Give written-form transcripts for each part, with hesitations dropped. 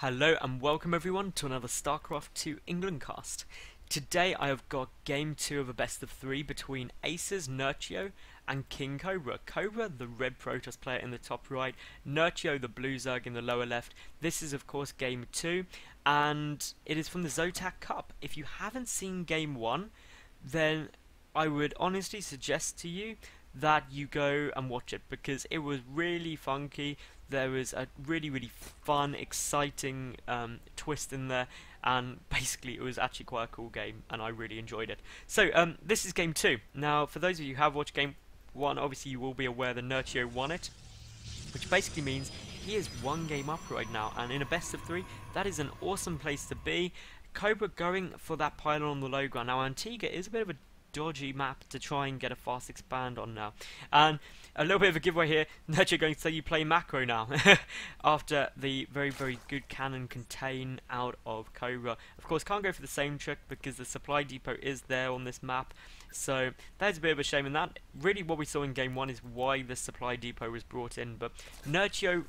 Hello and welcome everyone to another StarCraft 2 England cast. Today I have got game 2 of a best of 3 between AcerNerchio and KingCobra. Cobra, the red Protoss player in the top right, Nerchio, the blue Zerg in the lower left. This is of course game 2 and it is from the Zotac Cup. If you haven't seen game 1, then I would honestly suggest to you that you go and watch it because it was really funky. There was a really fun, exciting twist in there, and basically it was actually quite a cool game and I really enjoyed it. So this is game 2. Now for those of you who have watched game 1, obviously you will be aware that Nerchio won it, which basically means he is one game up right now, and in a best of 3 that is an awesome place to be. Cobra going for that pylon on the low ground. Now Antigua is a bit of a dodgy map to try and get a fast expand on now, and a little bit of a giveaway here. Nerchio going to say you play macro now after the very good cannon contain out of Cobra. Of course can't go for the same trick because the supply depot is there on this map, so that's a bit of a shame, and that really what we saw in game 1 is why the supply depot was brought in. But Nerchio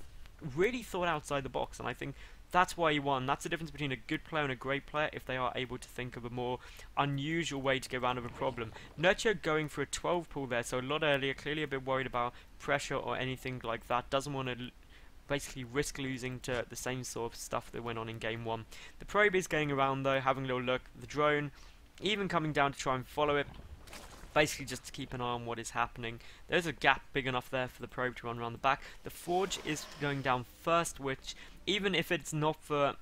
really thought outside the box, and I think that's why he won. That's the difference between a good player and a great player, if they are able to think of a more unusual way to get around of a problem. Nerchio going for a 12 pull there, so a lot earlier, clearly a bit worried about pressure or anything like that. Doesn't want to basically risk losing to the same sort of stuff that went on in game 1. The probe is going around though, having a little look. The drone even coming down to try and follow it, basically just to keep an eye on what is happening. There's a gap big enough there for the probe to run around the back. The forge is going down first, which even if it's not for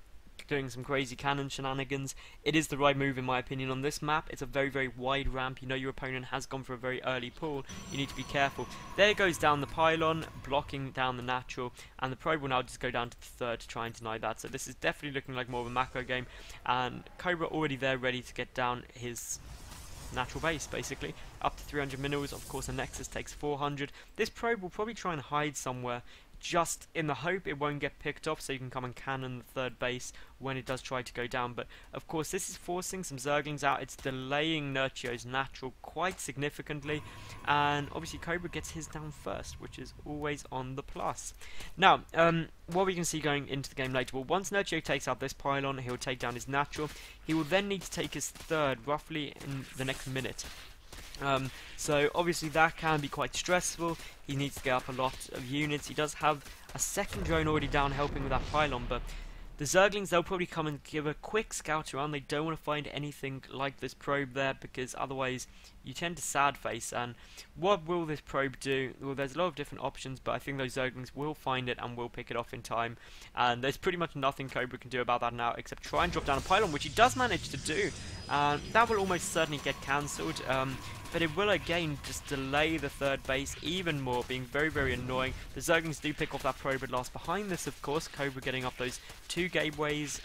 doing some crazy cannon shenanigans, it is the right move in my opinion on this map. It's a very wide ramp. You know your opponent has gone for a very early pull. You need to be careful. There goes down the pylon, blocking down the natural, and the probe will now just go down to the third to try and deny that. So this is definitely looking like more of a macro game, and Cobra already there ready to get down his natural base, basically up to 300 minerals. Of course, a Nexus takes 400. This probe will probably try and hide somewhere, just in the hope it won't get picked off, so you can come and cannon the third base when it does try to go down. But of course this is forcing some Zerglings out. It's delaying Nerchio's natural quite significantly, and obviously Cobra gets his down first, which is always on the plus. Now what we can see going into the game later, well, once Nerchio takes out this pylon, he'll take down his natural. He will then need to take his third roughly in the next minute. So obviously that can be quite stressful. He needs to get up a lot of units. He does have a second drone already down helping with that pylon, but the Zerglings, they'll probably come and give a quick scout around. They don't want to find anything like this probe there, because otherwise you tend to sad face. And what will this probe do? Well, there's a lot of different options, but I think those Zerglings will find it and will pick it off in time. And there's pretty much nothing Cobra can do about that now, except try and drop down a pylon, which he does manage to do. That will almost certainly get cancelled. But it will again just delay the third base even more, being very annoying. The Zerglings do pick off that probe at last. Behind this, of course, Cobra getting up those 2 gateways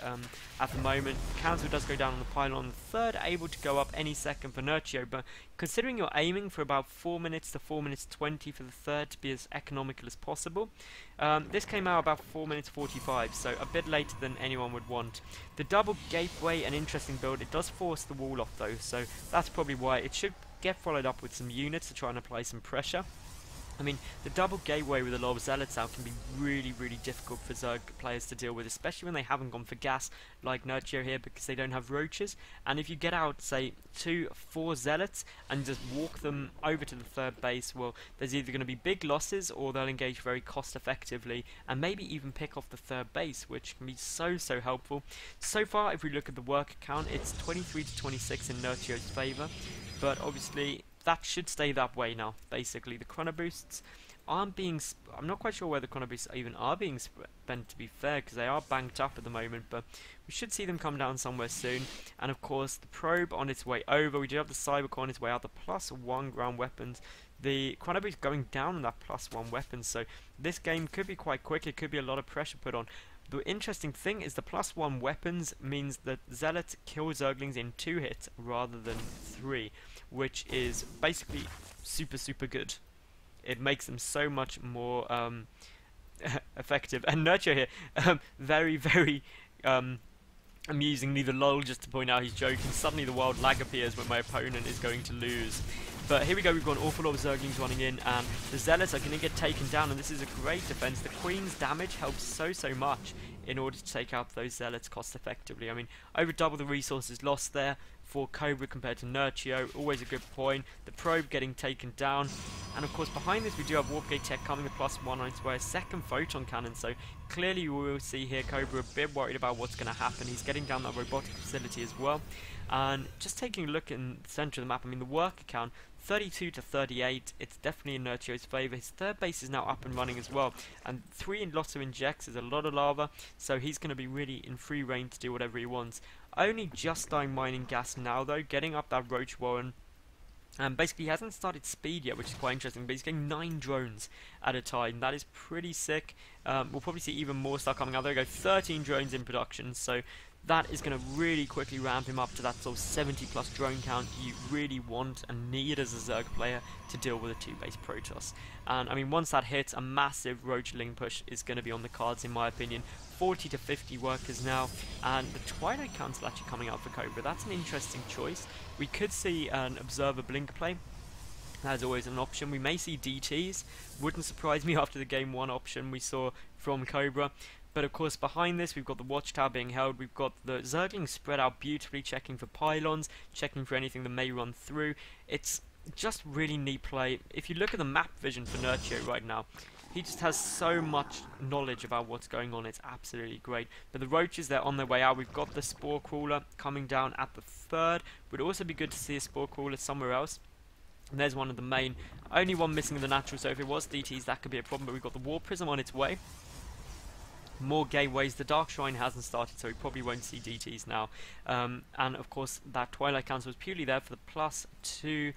at the moment. Cancel does go down on the pylon. The third able to go up any second for Nerchio, but considering you're aiming for about 4 minutes to 4 minutes 20 for the third to be as economical as possible, this came out about 4 minutes 45, so a bit later than anyone would want. The double gateway, an interesting build. It does force the wall off though, so that's probably why. It should get followed up with some units to try and apply some pressure. I mean, the double gateway with a lot of zealots out can be really difficult for Zerg players to deal with, especially when they haven't gone for gas like Nerchio here, because they don't have roaches. And if you get out, say, 2-4 zealots and just walk them over to the third base, well, there's either going to be big losses or they'll engage very cost effectively and maybe even pick off the third base, which can be so helpful. So far, if we look at the worker count, it's 23 to 26 in Nerchio's favour, but obviously that should stay that way now. Basically, the chrono boosts aren't being I'm not quite sure where the chrono boosts even are being spent, to be fair, because they are banked up at the moment, but we should see them come down somewhere soon. And of course the probe on its way over. We do have the Cybercore on its way out, the +1 ground weapons. The chrono boost going down on that +1 weapons, so this game could be quite quick. It could be a lot of pressure put on. The interesting thing is the +1 weapons means that Zealots kill Zerglings in 2 hits rather than 3, which is basically super good. It makes them so much more effective. And Nerchio here, very amusingly, the lol, just to point out he's joking, suddenly the wild lag appears when my opponent is going to lose. But here we go, we've got an awful lot of Zerglings running in, and the Zealots are going to get taken down, and this is a great defense. The Queen's damage helps so much in order to take out those zealots cost effectively. I mean, over double the resources lost there for Cobra compared to Nerchio, always a good point. The probe getting taken down, and of course behind this we do have Warp Gate Tech coming with +1 on its way, a second photon cannon, so clearly we will see here Cobra a bit worried about what's going to happen. He's getting down that robotic facility as well, and just taking a look in the centre of the map, I mean the worker count 32 to 38, it's definitely in Nerchio's favour. His third base is now up and running as well, and 3 lots of injects is a lot of lava, so he's going to be really in free reign to do whatever he wants. Only just starting mining gas now though, getting up that roach warren. And basically he hasn't started speed yet, which is quite interesting, but he's getting 9 drones at a time. That is pretty sick. We'll probably see even more stuff coming out. There we go, 13 drones in production, so that is going to really quickly ramp him up to that sort of 70 plus drone count you really want and need as a Zerg player to deal with a 2-base Protoss. And I mean, once that hits, a massive roachling push is going to be on the cards in my opinion. 40 to 50 workers now, and the Twilight Council actually coming out for Cobra. That's an interesting choice. We could see an Observer Blink play. That's always an option. We may see DTs. Wouldn't surprise me after the game 1 option we saw from Cobra. But of course behind this we've got the watchtower being held, we've got the Zerglings spread out beautifully, checking for pylons, checking for anything that may run through. It's just really neat play. If you look at the map vision for Nerchio right now, he just has so much knowledge about what's going on, it's absolutely great. But the roaches, they're on their way out. We've got the Spore Crawler coming down at the 3rd. Would also be good to see a Spore Crawler somewhere else. And there's one of the main, only one missing in the natural, so if it was DTs that could be a problem, but we've got the War Prism on its way. More gateways. The Dark Shrine hasn't started, so we probably won't see DTs now. And of course that Twilight Council was purely there for the +2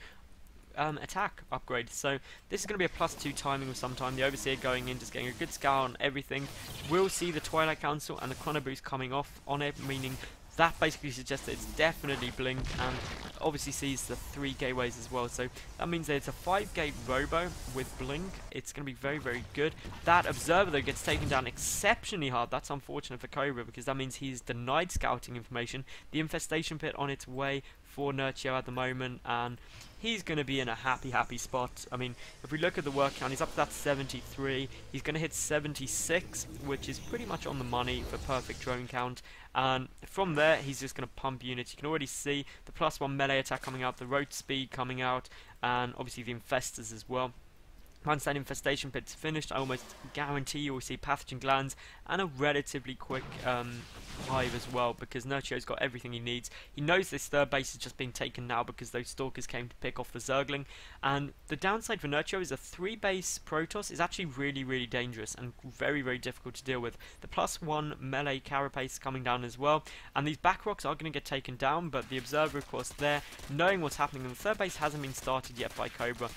attack upgrade, so this is going to be a +2 timing of some time. The Overseer going in, just getting a good scout on everything. We'll see the Twilight Council and the Chrono Boost coming off on it, meaning that basically suggests that it's definitely Blink, and obviously sees the 3 gateways as well, so that means that it's a 5-gate Robo with Blink. It's going to be very, very good. That Observer though gets taken down exceptionally hard. That's unfortunate for Cobra, because that means he's denied scouting information. The Infestation Pit on its way for Nerchio at the moment, and he's going to be in a happy spot. I mean, if we look at the work count, he's up to that 73. He's going to hit 76, which is pretty much on the money for perfect drone count. And from there, he's just going to pump units. You can already see the +1 melee attack coming out, the road speed coming out, and obviously the infestors as well. Once that infestation pit's finished, I almost guarantee you will see pathogen glands and a relatively quick hive as well, because Nerchio's got everything he needs. He knows this 3rd base is just being taken now because those stalkers came to pick off the Zergling, and the downside for Nerchio is a 3-base Protoss is actually really dangerous and very difficult to deal with. The +1 melee carapace coming down as well, and these back rocks are going to get taken down, but the Observer of course there, knowing what's happening, and the 3rd base hasn't been started yet by Cobra.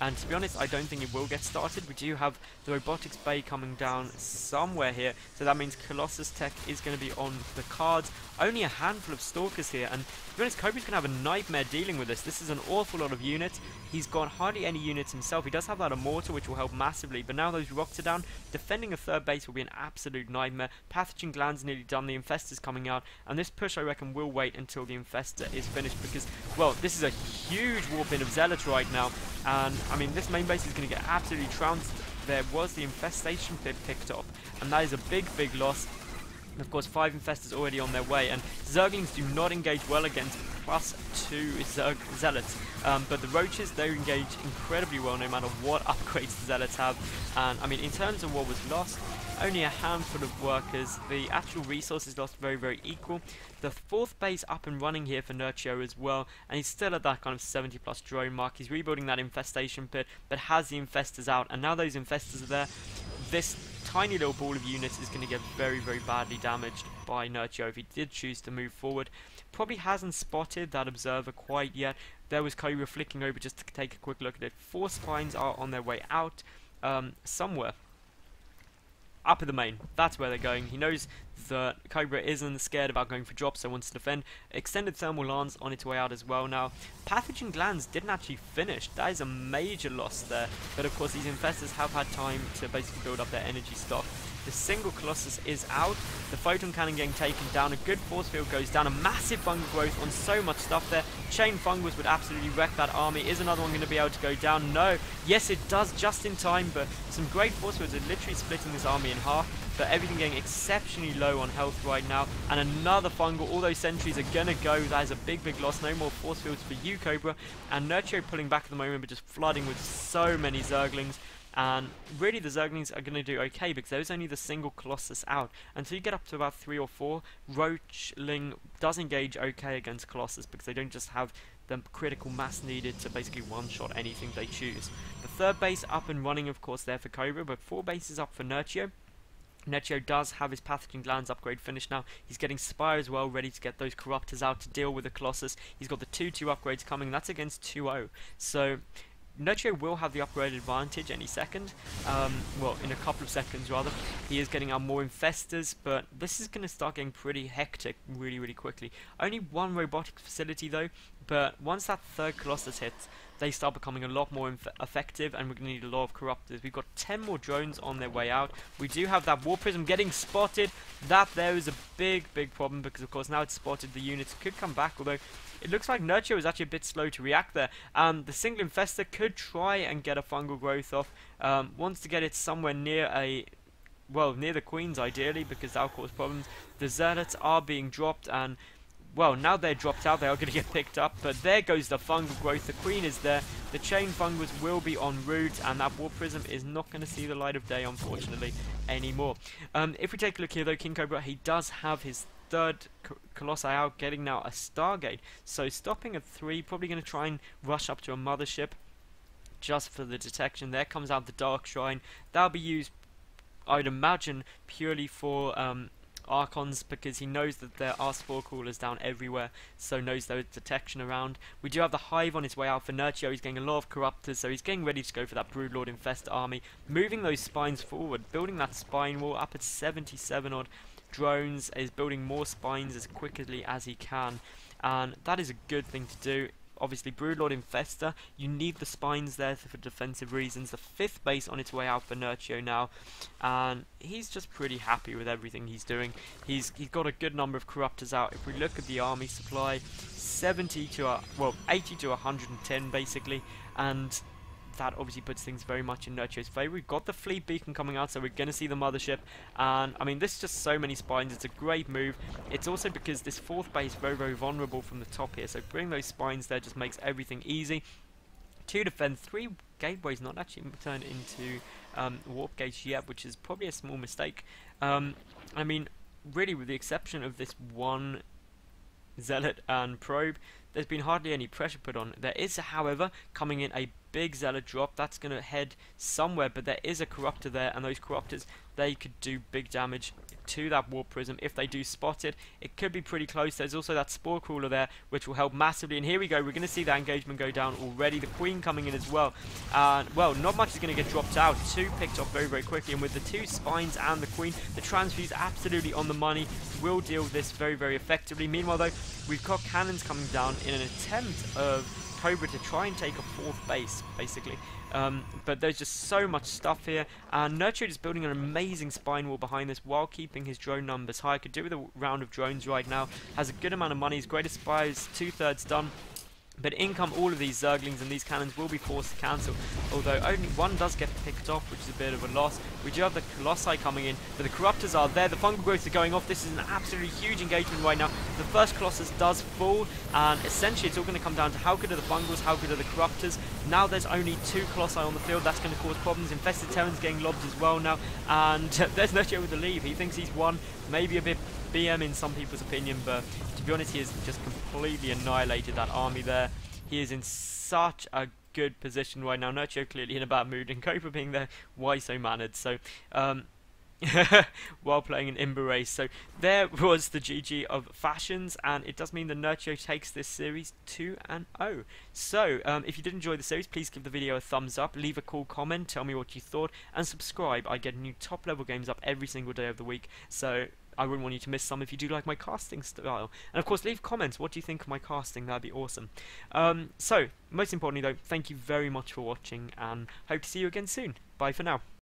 And to be honest, I don't think it will get started. We do have the Robotics Bay coming down somewhere here, so that means Colossus Tech is going to be on the cards. Only a handful of Stalkers here, and to be honest, Cobra's going to have a nightmare dealing with this. This is an awful lot of units. He's got hardly any units himself. He does have that Immortal, which will help massively, but now those rocks are down. Defending a 3rd base will be an absolute nightmare. Pathogen Glands nearly done, the Infestor's coming out, and this push I reckon will wait until the Infestor is finished, because, well, this is a huge warp in of Zealots right now, and I mean, this main base is going to get absolutely trounced. There was the Infestation Pit picked up, and that is a big loss. And of course 5 infestors already on their way, and Zerglings do not engage well against +2 Zealots, but the Roaches, they engage incredibly well no matter what upgrades the Zealots have. And I mean, in terms of what was lost, only a handful of workers. The actual resources lost very equal. The 4th base up and running here for Nerchio as well, and he's still at that kind of 70 plus drone mark. He's rebuilding that infestation pit, but has the infestors out, and now those infestors are there. This tiny little ball of units is going to get very badly damaged by Nerchio if he did choose to move forward. Probably hasn't spotted that Observer quite yet. There was Cobra flicking over just to take a quick look at it. 4 spines are on their way out somewhere. Up at the main, that's where they're going. He knows that Cobra isn't scared about going for drops, so wants to defend. Extended Thermal Lance on its way out as well now. Pathogen Glands didn't actually finish. That is a major loss there. But of course these infestors have had time to basically build up their energy stock. The single Colossus is out. The Photon Cannon getting taken down. A good force field goes down. A massive fungus growth on so much stuff there. Chain Fungus would absolutely wreck that army. Is another one going to be able to go down? No. Yes, it does just in time, but some great force fields are literally splitting this army in half. but everything getting exceptionally low on health right now. And another fungal. All those sentries are gonna go. That is a big loss. No more force fields for you, Cobra. And Nerchio pulling back at the moment, but just flooding with so many Zerglings. And really the Zerglings are going to do okay because there's only the single Colossus out. Until you get up to about 3 or 4, Roachling does engage okay against Colossus because they don't just have the critical mass needed to basically one-shot anything they choose. The third base up and running, of course, there for Cobra, but 4 bases up for Nerchio. Nerchio does have his Pathogen Glands upgrade finished now. He's getting Spire as well, ready to get those Corruptors out to deal with the Colossus. He's got the 2-2 upgrades coming. That's against 2-0. So Nerchio will have the upgrade advantage any second, well, in a couple of seconds rather. He is getting out more Infestors, but this is going to start getting pretty hectic really quickly. Only one robotic facility though, but once that third Colossus hits, they start becoming a lot more effective, and we're going to need a lot of Corruptors. We've got 10 more drones on their way out. We do have that War Prism getting spotted. That there is a big problem, because of course now it's spotted. The units could come back, although it looks like Nerchio is actually a bit slow to react there. The single Infestor could try and get a fungal growth off. Wants to get it somewhere near near the Queens ideally, because that'll cause problems. The Zealots are being dropped, and well, now they're dropped out, they are going to get picked up, but there goes the fungal growth. The Queen is there, the Chain Fungus will be en route, and that War Prism is not going to see the light of day, unfortunately, anymore. If we take a look here, though, KingCobra, he does have his third Colossi out, getting now a Stargate, so stopping at 3, probably going to try and rush up to a Mothership, just for the detection. There comes out the Dark Shrine. That'll be used, I'd imagine, purely for Archons, because he knows that there are Spore Coolers down everywhere, so knows there's detection around. We do have the Hive on his way out for Nerchio. He's getting a lot of Corruptors, so he's getting ready to go for that Broodlord Infest army, moving those spines forward, building that spine wall up at 77 odd drones, is building more spines as quickly as he can, and that is a good thing to do. Obviously, Broodlord Infestor, you need the spines there for defensive reasons. The 5th base on its way out for Nerchio now, and he's just pretty happy with everything he's doing. He's got a good number of Corruptors out. If we look at the army supply, 80 to 110 basically, and that obviously puts things very much in Nerchio's favour. We've got the Fleet Beacon coming out, so we're going to see the Mothership, and I mean, this is just so many spines. It's a great move. It's also because this 4th base is very vulnerable from the top here, so bringing those spines there just makes everything easy. 2 defend, 3 gateways not actually turned into warp gates yet, which is probably a small mistake. I mean, really, with the exception of this one Zealot and Probe, there's been hardly any pressure put on. There is, however, coming in a big Zealot drop. That's going to head somewhere, but there is a Corruptor there, and those Corruptors, they could do big damage to that War Prism if they do spot it. It could be pretty close. There's also that Spore Cooler there, which will help massively, and here we go. We're going to see that engagement go down already. The Queen coming in as well, and well, not much is going to get dropped out. 2 picked off very quickly, and with the 2 spines and the Queen, the Transfuse absolutely on the money, will deal with this very effectively. Meanwhile though, we've got cannons coming down in an attempt of Cobra to try and take a 4th base, basically. But there's just so much stuff here, and Nerchio is building an amazing spine wall behind this while keeping his drone numbers high. Could do with a round of drones right now. Has a good amount of money. His greatest spire is 2/3 done. But in come all of these Zerglings, and these cannons will be forced to cancel, although only one does get picked off, which is a bit of a loss. We do have the Colossi coming in, but the Corruptors are there. The fungal growths are going off. This is an absolutely huge engagement right now. The first Colossus does fall, and essentially it's all going to come down to how good are the Fungals, how good are the Corruptors. Now there's only 2 Colossi on the field. That's going to cause problems. Infested Terrans getting lobbed as well now, and there's Nerchio with the lead. He thinks he's won, maybe a bit BM in some people's opinion, but to be honest, he has just completely annihilated that army there. He is in such a good position right now. Nerchio clearly in a bad mood, and Cobra being there, why so mannered? So, while playing an Imber race. So there was the GG of Fashions, and it does mean that Nerchio takes this series 2-0. So if you did enjoy the series, please give the video a thumbs up, leave a cool comment, tell me what you thought, and subscribe. I get new top level games up every single day of the week, so I wouldn't want you to miss some if you do like my casting style. And of course, leave comments. What do you think of my casting? That'd be awesome. So, most importantly though, thank you very much for watching, and hope to see you again soon. Bye for now.